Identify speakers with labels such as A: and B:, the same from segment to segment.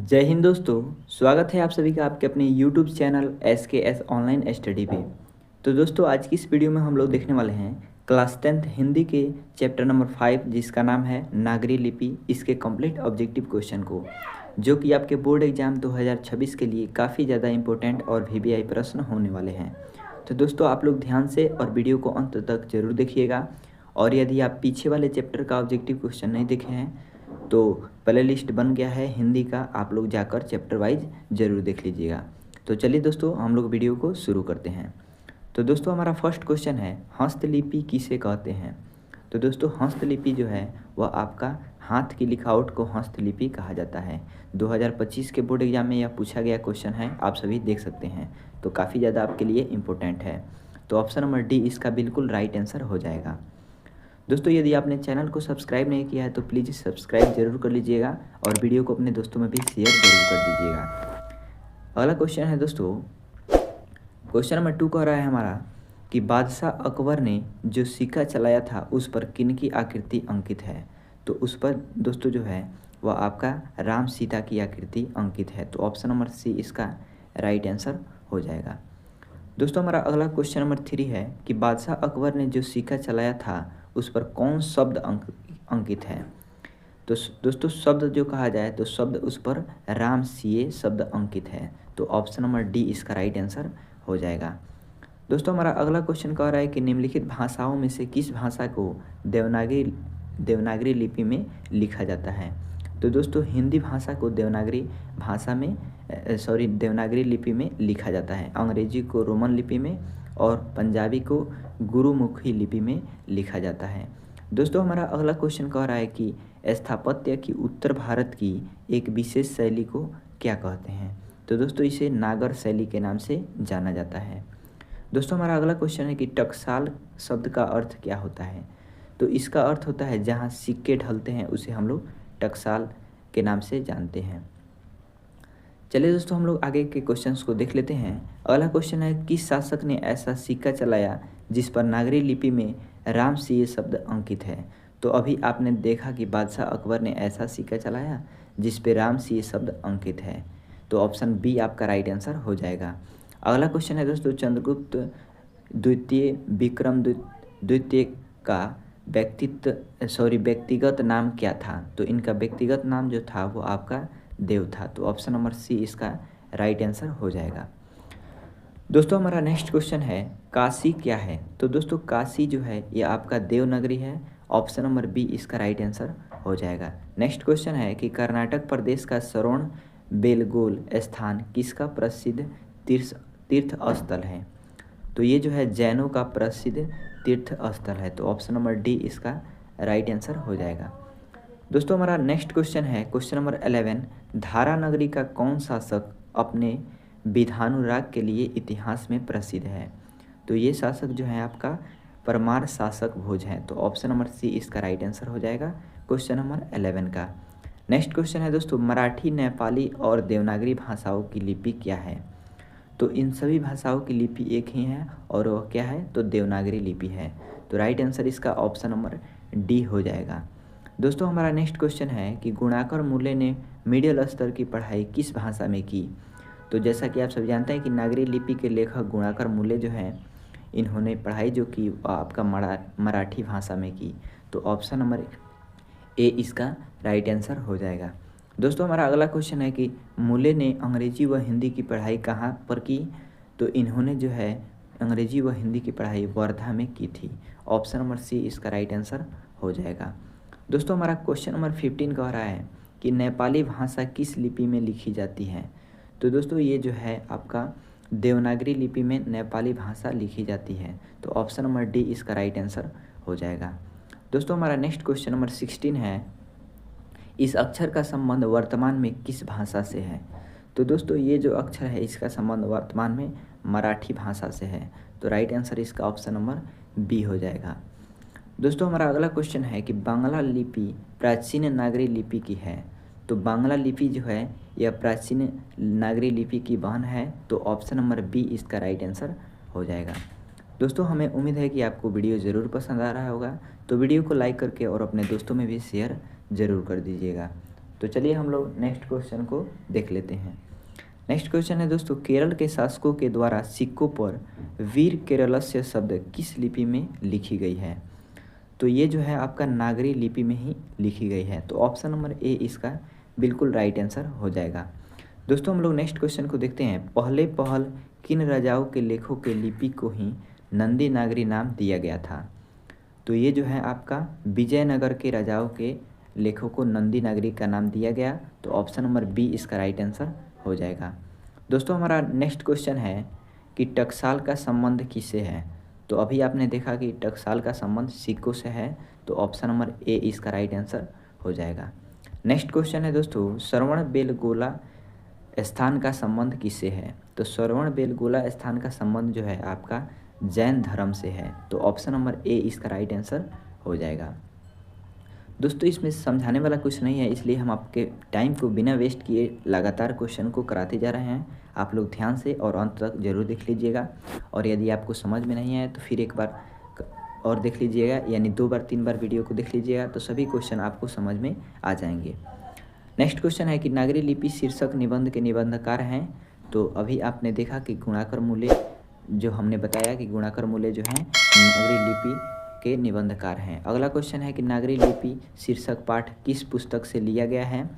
A: जय हिंद दोस्तों। स्वागत है आप सभी का आपके अपने YouTube channel SKS online study पे। तो दोस्तों आज की इस वीडियो में हम लोग देखने वाले हैं क्लास 10th हिंदी के चैप्टर नंबर 5 जिसका नाम है नागरी लिपि, इसके कंप्लीट ऑब्जेक्टिव क्वेश्चन को, जो कि आपके बोर्ड एग्जाम 2026 के लिए काफ़ी ज़्यादा इंपॉर्टेंट और VVI प्रश्न होने वाले हैं। तो दोस्तों आप लोग ध्यान से और वीडियो को अंत तक जरूर देखिएगा। और यदि आप पीछे वाले चैप्टर का ऑब्जेक्टिव क्वेश्चन नहीं देखे हैं तो प्ले लिस्ट बन गया है हिंदी का, आप लोग जाकर चैप्टर वाइज ज़रूर देख लीजिएगा। तो चलिए दोस्तों हम लोग वीडियो को शुरू करते हैं। तो दोस्तों हमारा फर्स्ट क्वेश्चन है हस्तलिपि किसे कहते हैं। तो दोस्तों हस्तलिपि जो है वह आपका हाथ की लिखावट को हस्तलिपि कहा जाता है। 2025 के बोर्ड एग्जाम में यह पूछा गया क्वेश्चन है, आप सभी देख सकते हैं, तो काफ़ी ज़्यादा आपके लिए इम्पोर्टेंट है। तो ऑप्शन नंबर डी इसका बिल्कुल राइट आंसर हो जाएगा। दोस्तों यदि आपने चैनल को सब्सक्राइब नहीं किया है तो प्लीज़ सब्सक्राइब जरूर कर लीजिएगा और वीडियो को अपने दोस्तों में भी शेयर जरूर कर दीजिएगा। अगला क्वेश्चन है दोस्तों, क्वेश्चन नंबर 2 कह रहा है हमारा कि बादशाह अकबर ने जो सिक्का चलाया था उस पर किन की आकृति अंकित है। तो उस पर दोस्तों जो है वह आपका राम सीता की आकृति अंकित है। तो ऑप्शन नंबर सी इसका राइट आंसर हो जाएगा। दोस्तों हमारा अगला क्वेश्चन नंबर 3 है कि बादशाह अकबर ने जो सिक्का चलाया था उस पर कौन शब्द अंकित है। तो दोस्तों शब्द जो कहा जाए तो शब्द उस पर राम सीए शब्द अंकित है। तो ऑप्शन नंबर डी इसका राइट आंसर हो जाएगा। दोस्तों हमारा अगला क्वेश्चन कह रहा है कि निम्नलिखित भाषाओं में से किस भाषा को देवनागरी लिपि में लिखा जाता है। तो दोस्तों हिंदी भाषा को देवनागरी लिपि में लिखा जाता है, अंग्रेजी को रोमन लिपि में और पंजाबी को गुरुमुखी लिपि में लिखा जाता है। दोस्तों हमारा अगला क्वेश्चन कह रहा है कि स्थापत्य की उत्तर भारत की एक विशेष शैली को क्या कहते हैं। तो दोस्तों इसे नागर शैली के नाम से जाना जाता है। दोस्तों हमारा अगला क्वेश्चन है कि टकसाल शब्द का अर्थ क्या होता है। तो इसका अर्थ होता है जहाँ सिक्के ढलते हैं उसे हम लोग टकसाल के नाम से जानते हैं। चलिए दोस्तों हम लोग आगे के क्वेश्चंस को देख लेते हैं। अगला क्वेश्चन है किस शासक ने ऐसा सिक्का चलाया जिस पर नागरी लिपि में राम सीए शब्द अंकित है। तो अभी आपने देखा कि बादशाह अकबर ने ऐसा सिक्का चलाया जिस पे राम सीए शब्द अंकित है। तो ऑप्शन बी आपका राइट आंसर हो जाएगा। अगला क्वेश्चन है दोस्तों चंद्रगुप्त द्वितीय विक्रम द्वितीय का व्यक्तिगत नाम क्या था। तो इनका व्यक्तिगत नाम जो था वो आपका देव था। तो ऑप्शन नंबर सी इसका राइट आंसर हो जाएगा। दोस्तों हमारा नेक्स्ट क्वेश्चन है काशी क्या है। तो दोस्तों काशी जो है ये आपका देवनगरी है। ऑप्शन नंबर बी इसका राइट आंसर हो जाएगा। नेक्स्ट क्वेश्चन है कि कर्नाटक प्रदेश का श्रवण बेलगोल स्थान किसका प्रसिद्ध तीर्थ स्थल है। तो ये जो है जैनों का प्रसिद्ध तीर्थ स्थल है। तो ऑप्शन नंबर डी इसका राइट आंसर हो जाएगा। दोस्तों हमारा नेक्स्ट क्वेश्चन है क्वेश्चन नंबर 11, धारा नगरी का कौन शासक अपने विधानुराग के लिए इतिहास में प्रसिद्ध है। तो ये शासक जो है आपका परमार शासक भोज है। तो ऑप्शन नंबर सी इसका राइट आंसर हो जाएगा क्वेश्चन नंबर 11 का। नेक्स्ट क्वेश्चन है दोस्तों मराठी, नेपाली और देवनागरी भाषाओं की लिपि क्या है। तो इन सभी भाषाओं की लिपि एक ही है और वह क्या है तो देवनागरी लिपि है। तो राइट आंसर इसका ऑप्शन नंबर डी हो जाएगा। दोस्तों हमारा नेक्स्ट क्वेश्चन है कि गुणाकर मूल्य ने मिडिल स्तर की पढ़ाई किस भाषा में की। तो जैसा कि आप सब जानते हैं कि नागरी लिपि के लेखक गुणाकर मूल्य जो हैं इन्होंने पढ़ाई जो की आपका मराठी भाषा में की। तो ऑप्शन नंबर ए इसका राइट आंसर हो जाएगा। दोस्तों हमारा अगला क्वेश्चन है कि मूल्य ने अंग्रेजी व हिंदी की पढ़ाई कहाँ पर की। तो इन्होंने जो है अंग्रेजी व हिंदी की पढ़ाई वर्धा में की थी। ऑप्शन नंबर सी इसका राइट आंसर हो जाएगा। दोस्तों हमारा क्वेश्चन नंबर 15 कह रहा है कि नेपाली भाषा किस लिपि में लिखी जाती है। तो दोस्तों ये जो है आपका देवनागरी लिपि में नेपाली भाषा लिखी जाती है। तो ऑप्शन नंबर डी इसका राइट आंसर हो जाएगा। दोस्तों हमारा नेक्स्ट क्वेश्चन नंबर 16 है इस अक्षर का संबंध वर्तमान में किस भाषा से है। तो दोस्तों ये जो अक्षर है इसका संबंध वर्तमान में मराठी भाषा से है। तो राइट आंसर इसका ऑप्शन नंबर बी हो जाएगा। दोस्तों हमारा अगला क्वेश्चन है कि बांग्ला लिपि प्राचीन नागरी लिपि की है। तो बांग्ला लिपि जो है यह प्राचीन नागरी लिपि की बहन है। तो ऑप्शन नंबर बी इसका राइट आंसर हो जाएगा। दोस्तों हमें उम्मीद है कि आपको वीडियो ज़रूर पसंद आ रहा होगा। तो वीडियो को लाइक करके और अपने दोस्तों में भी शेयर ज़रूर कर दीजिएगा। तो चलिए हम लोग नेक्स्ट क्वेश्चन को देख लेते हैं। नेक्स्ट क्वेश्चन है दोस्तों, केरल के शासकों के द्वारा सिक्कों पर वीर केरलस्य शब्द किस लिपि में लिखी गई है? तो ये जो है आपका नागरी लिपि में ही लिखी गई है। तो ऑप्शन नंबर ए इसका बिल्कुल राइट आंसर हो जाएगा। दोस्तों हम लोग नेक्स्ट क्वेश्चन को देखते हैं। पहले पहल किन राजाओं के लेखों के लिपि को ही नंदी नागरी नाम दिया गया था? तो ये जो है आपका विजयनगर के राजाओं के लेखों को नंदी नागरी का नाम दिया गया। तो ऑप्शन नंबर बी इसका राइट आंसर हो जाएगा। दोस्तों हमारा नेक्स्ट क्वेश्चन है कि टकसाल का संबंध किससे है? तो अभी आपने देखा कि टकसाल का संबंध सिक्कों से है। तो ऑप्शन नंबर ए इसका राइट आंसर हो जाएगा। नेक्स्ट क्वेश्चन है दोस्तों, श्रवण बेलगोला स्थान का संबंध किससे है? तो श्रवण बेलगोला स्थान का संबंध जो है आपका जैन धर्म से है। तो ऑप्शन नंबर ए इसका राइट आंसर हो जाएगा। दोस्तों इसमें समझाने वाला कुछ नहीं है, इसलिए हम आपके टाइम को बिना वेस्ट किए लगातार क्वेश्चन को कराते जा रहे हैं। आप लोग ध्यान से और अंत तक जरूर देख लीजिएगा, और यदि आपको समझ में नहीं आए तो फिर एक बार और देख लीजिएगा, यानी 2 बार 3 बार वीडियो को देख लीजिएगा, तो सभी क्वेश्चन आपको समझ में आ जाएंगे। नेक्स्ट क्वेश्चन है कि नागरी लिपि शीर्षक निबंध के निबंधकार हैं। तो अभी आपने देखा कि गुणाकर मूल्य, जो हमने बताया कि गुणाकर मूल्य जो हैं नागरी लिपि के निबंधकार हैं। अगला क्वेश्चन है कि नागरी लिपि शीर्षक पाठ किस पुस्तक से लिया गया है?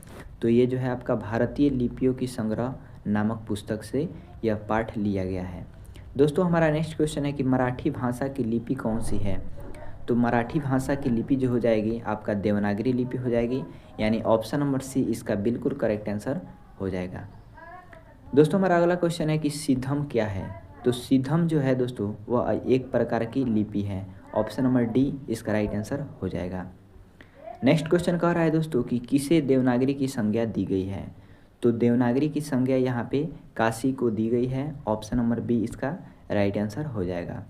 A: तो ये जो है आपका भारतीय लिपियों की संग्रह नामक पुस्तक से यह पाठ लिया गया है। दोस्तों हमारा नेक्स्ट क्वेश्चन है कि मराठी भाषा की लिपि कौन सी है? तो मराठी भाषा की लिपि जो हो जाएगी आपका देवनागरी लिपि हो जाएगी, यानी ऑप्शन नंबर सी इसका बिल्कुल करेक्ट आंसर हो जाएगा। दोस्तों हमारा अगला क्वेश्चन है कि सिद्धम क्या है? तो सिद्धम जो है दोस्तों वह एक प्रकार की लिपि है। ऑप्शन नंबर डी इसका राइट आंसर हो जाएगा। नेक्स्ट क्वेश्चन कह रहा है दोस्तों कि किसे देवनागरी की संज्ञा दी गई है? तो देवनागरी की संज्ञा यहाँ पे काशी को दी गई है। ऑप्शन नंबर बी इसका राइट आंसर हो जाएगा।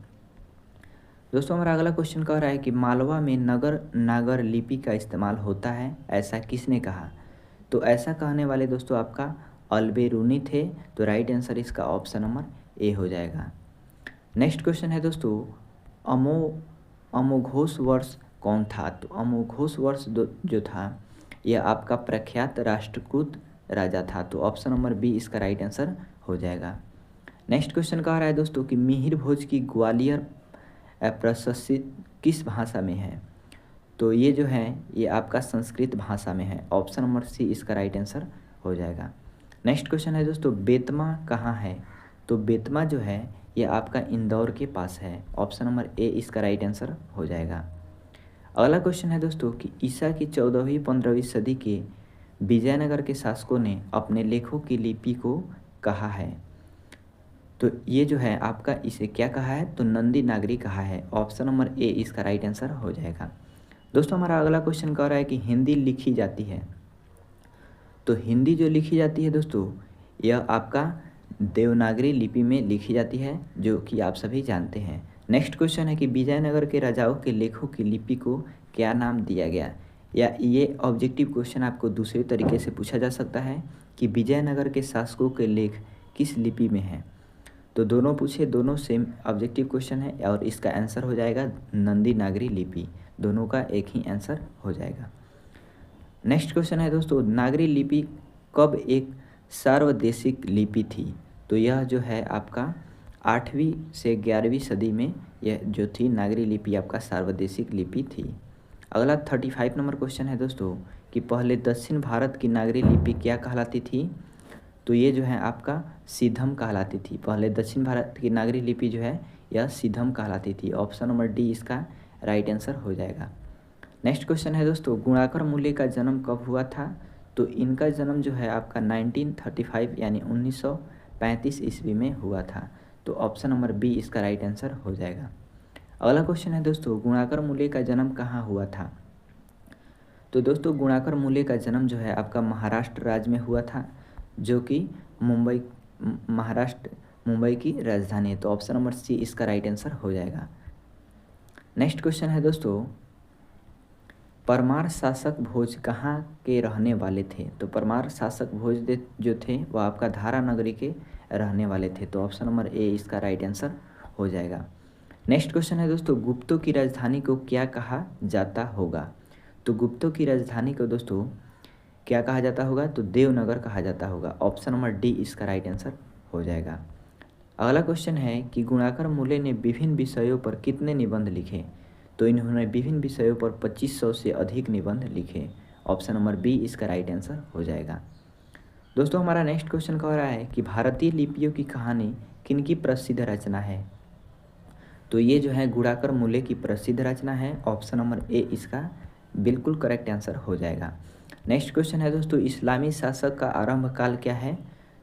A: दोस्तों हमारा अगला क्वेश्चन कह रहा है कि मालवा में नगर नागर लिपि का इस्तेमाल होता है, ऐसा किसने कहा? तो ऐसा कहने वाले दोस्तों आपका अलबेरूनी थे। तो राइट आंसर इसका ऑप्शन नंबर ए हो जाएगा। नेक्स्ट क्वेश्चन है दोस्तों, अमोघोष वर्ष कौन था? तो अमोघोष वर्ष जो था यह आपका प्रख्यात राष्ट्रकूट राजा था। तो ऑप्शन नंबर बी इसका राइट आंसर हो जाएगा। नेक्स्ट क्वेश्चन कह रहा है दोस्तों कि मिहिर भोज की ग्वालियर प्रशस्ति किस भाषा में है? तो ये जो है ये आपका संस्कृत भाषा में है। ऑप्शन नंबर सी इसका राइट आंसर हो जाएगा। नेक्स्ट क्वेश्चन है दोस्तों, बेतमा कहाँ है? तो बेतमा जो है ये आपका इंदौर के पास है। ऑप्शन नंबर ए इसका राइट आंसर हो जाएगा। अगला क्वेश्चन है दोस्तों कि ईसा की 14वीं 15वीं सदी के विजयनगर के शासकों ने अपने लेखों की लिपि को कहा है? तो ये जो है आपका इसे क्या कहा है? तो नंदी नागरी कहा है। ऑप्शन नंबर ए इसका राइट आंसर हो जाएगा। दोस्तों हमारा अगला क्वेश्चन कह रहा है कि हिंदी लिखी जाती है। तो हिंदी जो लिखी जाती है दोस्तों यह आपका देवनागरी लिपि में लिखी जाती है, जो कि आप सभी जानते हैं। नेक्स्ट क्वेश्चन है कि विजयनगर के राजाओं के लेखों की लिपि को क्या नाम दिया गया? या ये ऑब्जेक्टिव क्वेश्चन आपको दूसरे तरीके से पूछा जा सकता है कि विजयनगर के शासकों के लेख किस लिपि में है? तो दोनों पूछे, दोनों सेम ऑब्जेक्टिव क्वेश्चन है और इसका आंसर हो जाएगा नंदी नागरी लिपि। दोनों का एक ही आंसर हो जाएगा। नेक्स्ट क्वेश्चन है दोस्तों, नागरी लिपि कब एक सार्वदेशिक लिपि थी? तो यह जो है आपका 8वीं से 11वीं सदी में यह जो थी नागरी लिपि आपका सार्वदेशिक लिपि थी। अगला 35 नंबर क्वेश्चन है दोस्तों कि पहले दक्षिण भारत की नागरी लिपि क्या कहलाती थी? तो ये जो है आपका सिद्धम कहलाती थी। पहले दक्षिण भारत की नागरी लिपि जो है यह सिद्धम कहलाती थी। ऑप्शन नंबर डी इसका राइट आंसर हो जाएगा। नेक्स्ट क्वेश्चन है दोस्तों, गुणाकर मूल्य का जन्म कब हुआ था? तो इनका जन्म जो है आपका 1935 यानी 1935 ईस्वी में हुआ था। तो ऑप्शन नंबर बी इसका राइट आंसर हो जाएगा। अगला क्वेश्चन है दोस्तों, गुणाकर मूल्य का जन्म कहाँ हुआ था? तो दोस्तों गुणाकर मूल्य का जन्म जो है आपका महाराष्ट्र राज्य में हुआ था, जो कि मुंबई की राजधानी है। तो ऑप्शन नंबर सी इसका राइट आंसर हो जाएगा। नेक्स्ट क्वेश्चन है दोस्तों, परमार शासक भोज कहाँ के रहने वाले थे? तो परमार शासक भोज जो थे वह आपका धारा नगरी के रहने वाले थे। तो ऑप्शन नंबर ए इसका राइट आंसर हो जाएगा। नेक्स्ट क्वेश्चन है दोस्तों, गुप्तों की राजधानी को क्या कहा जाता होगा? तो गुप्तों की राजधानी को दोस्तों क्या कहा जाता होगा, तो देवनगर कहा जाता होगा। ऑप्शन नंबर डी इसका राइट आंसर हो जाएगा। अगला क्वेश्चन है कि गुणाकर मूल्य ने विभिन्न विषयों पर कितने निबंध लिखे, तो इन्होंने विभिन्न विषयों पर 2500 से अधिक निबंध लिखे। ऑप्शन नंबर बी इसका राइट आंसर हो जाएगा। दोस्तों हमारा नेक्स्ट क्वेश्चन कह रहा है कि भारतीय लिपियों की कहानी किनकी प्रसिद्ध रचना है, तो ये जो है गुणाकर मूल्य की प्रसिद्ध रचना है। ऑप्शन नंबर ए इसका बिल्कुल करेक्ट आंसर हो जाएगा। नेक्स्ट क्वेश्चन है दोस्तों, इस्लामी शासक का आरंभ काल क्या है,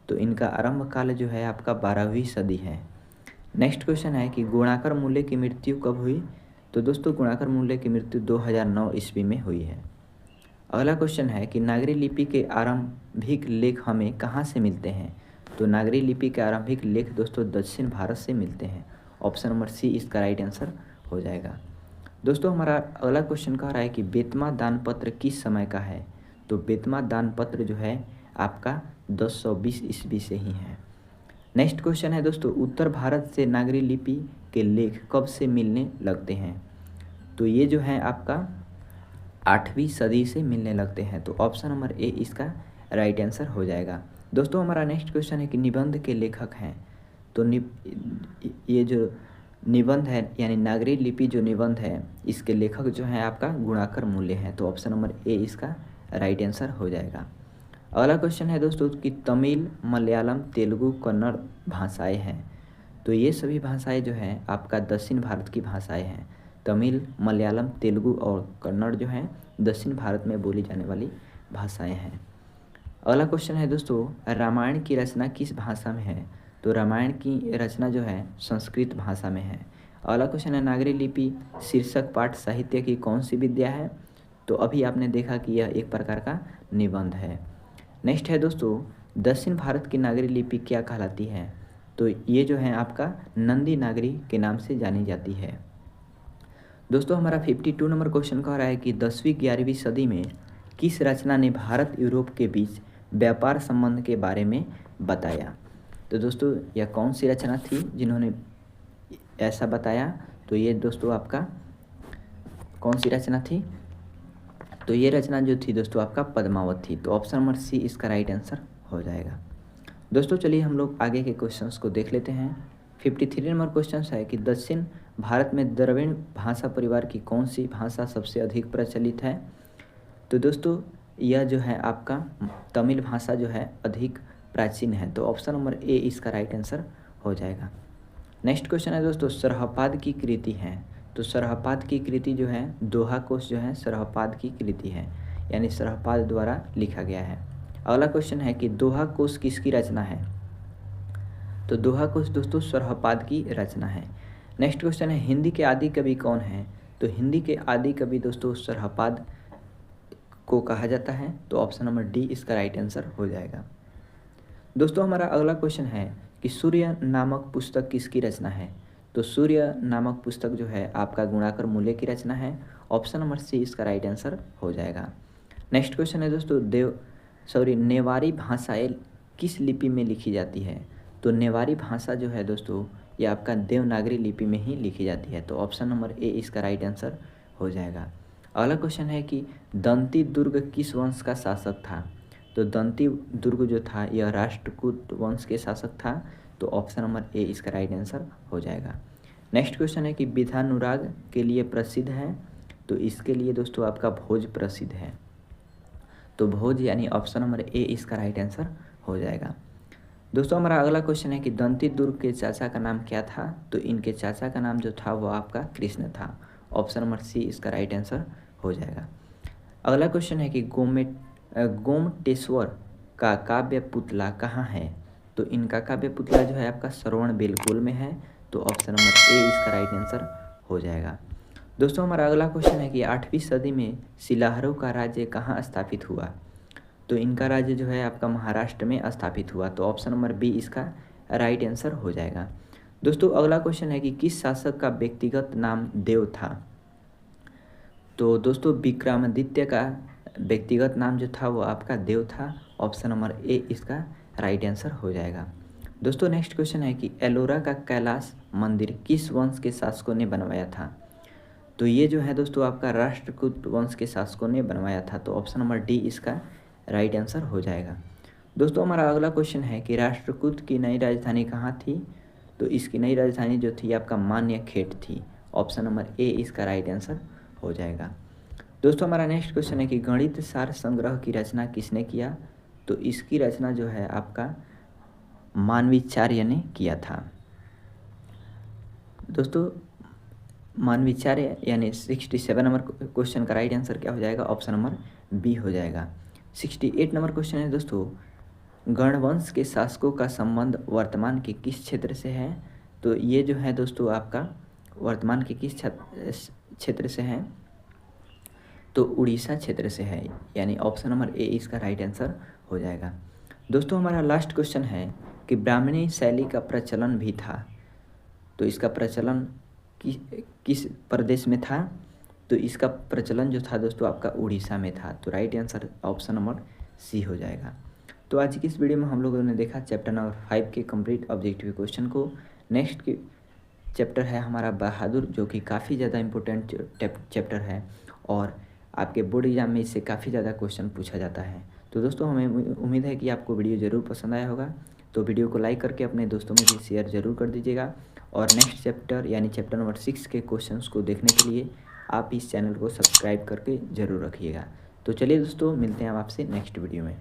A: तो इनका आरंभ काल जो है आपका 12वीं सदी है। नेक्स्ट क्वेश्चन है कि गुणाकर मूल्य की मृत्यु कब हुई, तो दोस्तों गुणाकर मूल्य की मृत्यु 2009 ईस्वी में हुई है। अगला क्वेश्चन है कि नागरी लिपि के आरंभिक लेख हमें कहाँ से मिलते हैं, तो नागरी लिपि के आरंभिक लेख दोस्तों दक्षिण भारत से मिलते हैं। ऑप्शन नंबर सी इसका राइट आंसर हो जाएगा। दोस्तों हमारा अगला क्वेश्चन कह रहा है कि बेतमा दानपत्र किस समय का है, तो बेतमा दानपत्र जो है आपका 1020 ईस्वी से ही है। नेक्स्ट क्वेश्चन है दोस्तों, उत्तर भारत से नागरी लिपि के लेख कब से मिलने लगते हैं, तो ये जो है आपका 8वीं सदी से मिलने लगते हैं। तो ऑप्शन नंबर ए इसका राइट आंसर हो जाएगा। दोस्तों हमारा नेक्स्ट क्वेश्चन है कि निबंध के लेखक हैं, तो ये जो निबंध है यानी नागरी लिपि जो निबंध है इसके लेखक जो हैं आपका गुणाकर मूल्य है। तो ऑप्शन नंबर ए इसका राइट आंसर हो जाएगा। अगला क्वेश्चन है दोस्तों कि तमिल, मलयालम, तेलुगु, कन्नड़ भाषाएं हैं, तो ये सभी भाषाएं जो हैं आपका दक्षिण भारत की भाषाएं हैं। तमिल, मलयालम, तेलुगु और कन्नड़ जो हैं दक्षिण भारत में बोली जाने वाली भाषाएं हैं। अगला क्वेश्चन है दोस्तों, रामायण की रचना किस भाषा में है, तो रामायण की रचना जो है संस्कृत भाषा में है। अगला क्वेश्चन है, नागरी लिपि शीर्षक पाठ साहित्य की कौन सी विद्या है, तो अभी आपने देखा कि यह एक प्रकार का निबंध है। नेक्स्ट है दोस्तों, दक्षिण भारत की नागरी लिपि क्या कहलाती है, तो ये जो है आपका नंदी नागरी के नाम से जानी जाती है। दोस्तों हमारा 52 नंबर क्वेश्चन कह रहा है कि 10वीं 11वीं सदी में किस रचना ने भारत यूरोप के बीच व्यापार संबंध के बारे में बताया, तो दोस्तों यह कौन सी रचना थी जिन्होंने ऐसा बताया, तो ये दोस्तों आपका कौन सी रचना थी, तो ये रचना जो थी दोस्तों आपका पद्मावत थी। तो ऑप्शन नंबर सी इसका राइट आंसर हो जाएगा। दोस्तों चलिए हम लोग आगे के क्वेश्चंस को देख लेते हैं। 53 नंबर क्वेश्चन है कि दक्षिण भारत में द्रविड़ भाषा परिवार की कौन सी भाषा सबसे अधिक प्रचलित है, तो दोस्तों यह जो है आपका तमिल भाषा जो है अधिक प्राचीन है। तो ऑप्शन नंबर ए इसका राइट आंसर हो जाएगा। नेक्स्ट क्वेश्चन है दोस्तों, सरहपाद की कृति है, तो सरहपाद की कृति जो है दोहा कोश जो है सरहपाद की कृति है, यानी सरहपाद द्वारा लिखा गया है। अगला क्वेश्चन है कि दोहा कोश किसकी रचना है, तो दोहा कोश दोस्तों सरहपाद की रचना है। नेक्स्ट क्वेश्चन है, हिंदी के आदि कवि कौन है, तो हिंदी के आदि कवि दोस्तों सरहपाद को कहा जाता है। तो ऑप्शन नंबर डी इसका राइट आंसर हो जाएगा। दोस्तों हमारा अगला क्वेश्चन है कि सूर्य नामक पुस्तक किसकी रचना है, तो सूर्य नामक पुस्तक जो है आपका गुणाकर मूल्य की रचना है। ऑप्शन नंबर सी इसका राइट आंसर हो जाएगा। नेक्स्ट क्वेश्चन है दोस्तों नेवारी भाषाएं किस लिपि में लिखी जाती है, तो नेवारी भाषा जो है दोस्तों ये आपका देवनागरी लिपि में ही लिखी जाती है। तो ऑप्शन नंबर ए इसका राइट आंसर हो जाएगा। अगला क्वेश्चन है कि दंती दुर्ग किस वंश का शासक था, तो दंती दुर्ग जो था यह राष्ट्रकूट वंश के शासक था। तो ऑप्शन नंबर ए इसका राइट आंसर हो जाएगा। नेक्स्ट क्वेश्चन है कि विधानुराग के लिए प्रसिद्ध है, तो इसके लिए दोस्तों आपका भोज प्रसिद्ध है। तो भोज यानी ऑप्शन नंबर ए इसका राइट आंसर हो जाएगा। दोस्तों हमारा अगला क्वेश्चन है कि दंती दुर्ग के चाचा का नाम क्या था, तो इनके चाचा का नाम जो था वो आपका कृष्ण था। ऑप्शन नंबर सी इसका राइट आंसर हो जाएगा। अगला क्वेश्चन है कि गोमटेश्वर का काव्य पुतला कहाँ है, तो इनका काव्य पुतला जो है आपका श्रवण बेलगोल में है। तो ऑप्शन नंबर ए इसका राइट आंसर हो जाएगा। दोस्तों हमारा अगला क्वेश्चन है कि 8वीं सदी में शिलाहारों का राज्य कहाँ स्थापित हुआ, तो इनका राज्य जो है आपका महाराष्ट्र में स्थापित हुआ। तो ऑप्शन नंबर बी इसका राइट आंसर हो जाएगा। दोस्तों अगला क्वेश्चन है कि किस शासक का व्यक्तिगत नाम देव था, तो दोस्तों विक्रमादित्य का व्यक्तिगत नाम जो था वो आपका देव था। ऑप्शन नंबर ए इसका राइट आंसर हो जाएगा। दोस्तों नेक्स्ट क्वेश्चन है कि एलोरा का कैलाश मंदिर किस वंश के शासकों ने बनवाया था, तो ये जो है दोस्तों आपका राष्ट्रकूट वंश के शासकों ने बनवाया था। तो ऑप्शन नंबर डी इसका राइट आंसर हो जाएगा। दोस्तों हमारा अगला क्वेश्चन है कि राष्ट्रकूट की नई राजधानी कहाँ थी? तो इसकी नई राजधानी जो थी आपका मान्यखेट थी। ऑप्शन नंबर ए इसका राइट आंसर हो जाएगा। दोस्तों हमारा नेक्स्ट क्वेश्चन है कि गणित सार संग्रह की रचना किसने किया? तो इसकी रचना जो है आपका मानवीचार्य ने किया था। दोस्तों मानवीचार्य यानी 67 नंबर क्वेश्चन का राइट आंसर क्या हो जाएगा? ऑप्शन नंबर बी हो जाएगा। 68 नंबर क्वेश्चन है दोस्तों, गणवंश के शासकों का संबंध वर्तमान के किस क्षेत्र से है? तो ये जो है दोस्तों आपका वर्तमान के किस क्षेत्र से है? तो उड़ीसा क्षेत्र से है, यानी ऑप्शन नंबर ए इसका राइट आंसर हो जाएगा। दोस्तों हमारा लास्ट क्वेश्चन है कि ब्राह्मणी शैली का प्रचलन भी था। तो इसका प्रचलन किस प्रदेश में था? तो इसका प्रचलन जो था दोस्तों आपका उड़ीसा में था। तो right answer option number C हो जाएगा। तो आज की इस वीडियो में हम लोगों ने देखा चैप्टर नंबर 5 के कंप्लीट ऑब्जेक्टिव क्वेश्चन को। नेक्स्ट की चैप्टर है हमारा बहादुर, जो कि काफ़ी ज़्यादा इंपॉर्टेंट चैप्टर है और आपके बोर्ड एग्जाम में इससे काफ़ी ज़्यादा क्वेश्चन पूछा जाता है। तो दोस्तों हमें उम्मीद है कि आपको वीडियो ज़रूर पसंद आया होगा। तो वीडियो को लाइक करके अपने दोस्तों में भी शेयर ज़रूर कर दीजिएगा और नेक्स्ट चैप्टर यानी चैप्टर नंबर 6 के क्वेश्चंस को देखने के लिए आप इस चैनल को सब्सक्राइब करके ज़रूर रखिएगा। तो चलिए दोस्तों, मिलते हैं आपसे नेक्स्ट वीडियो में।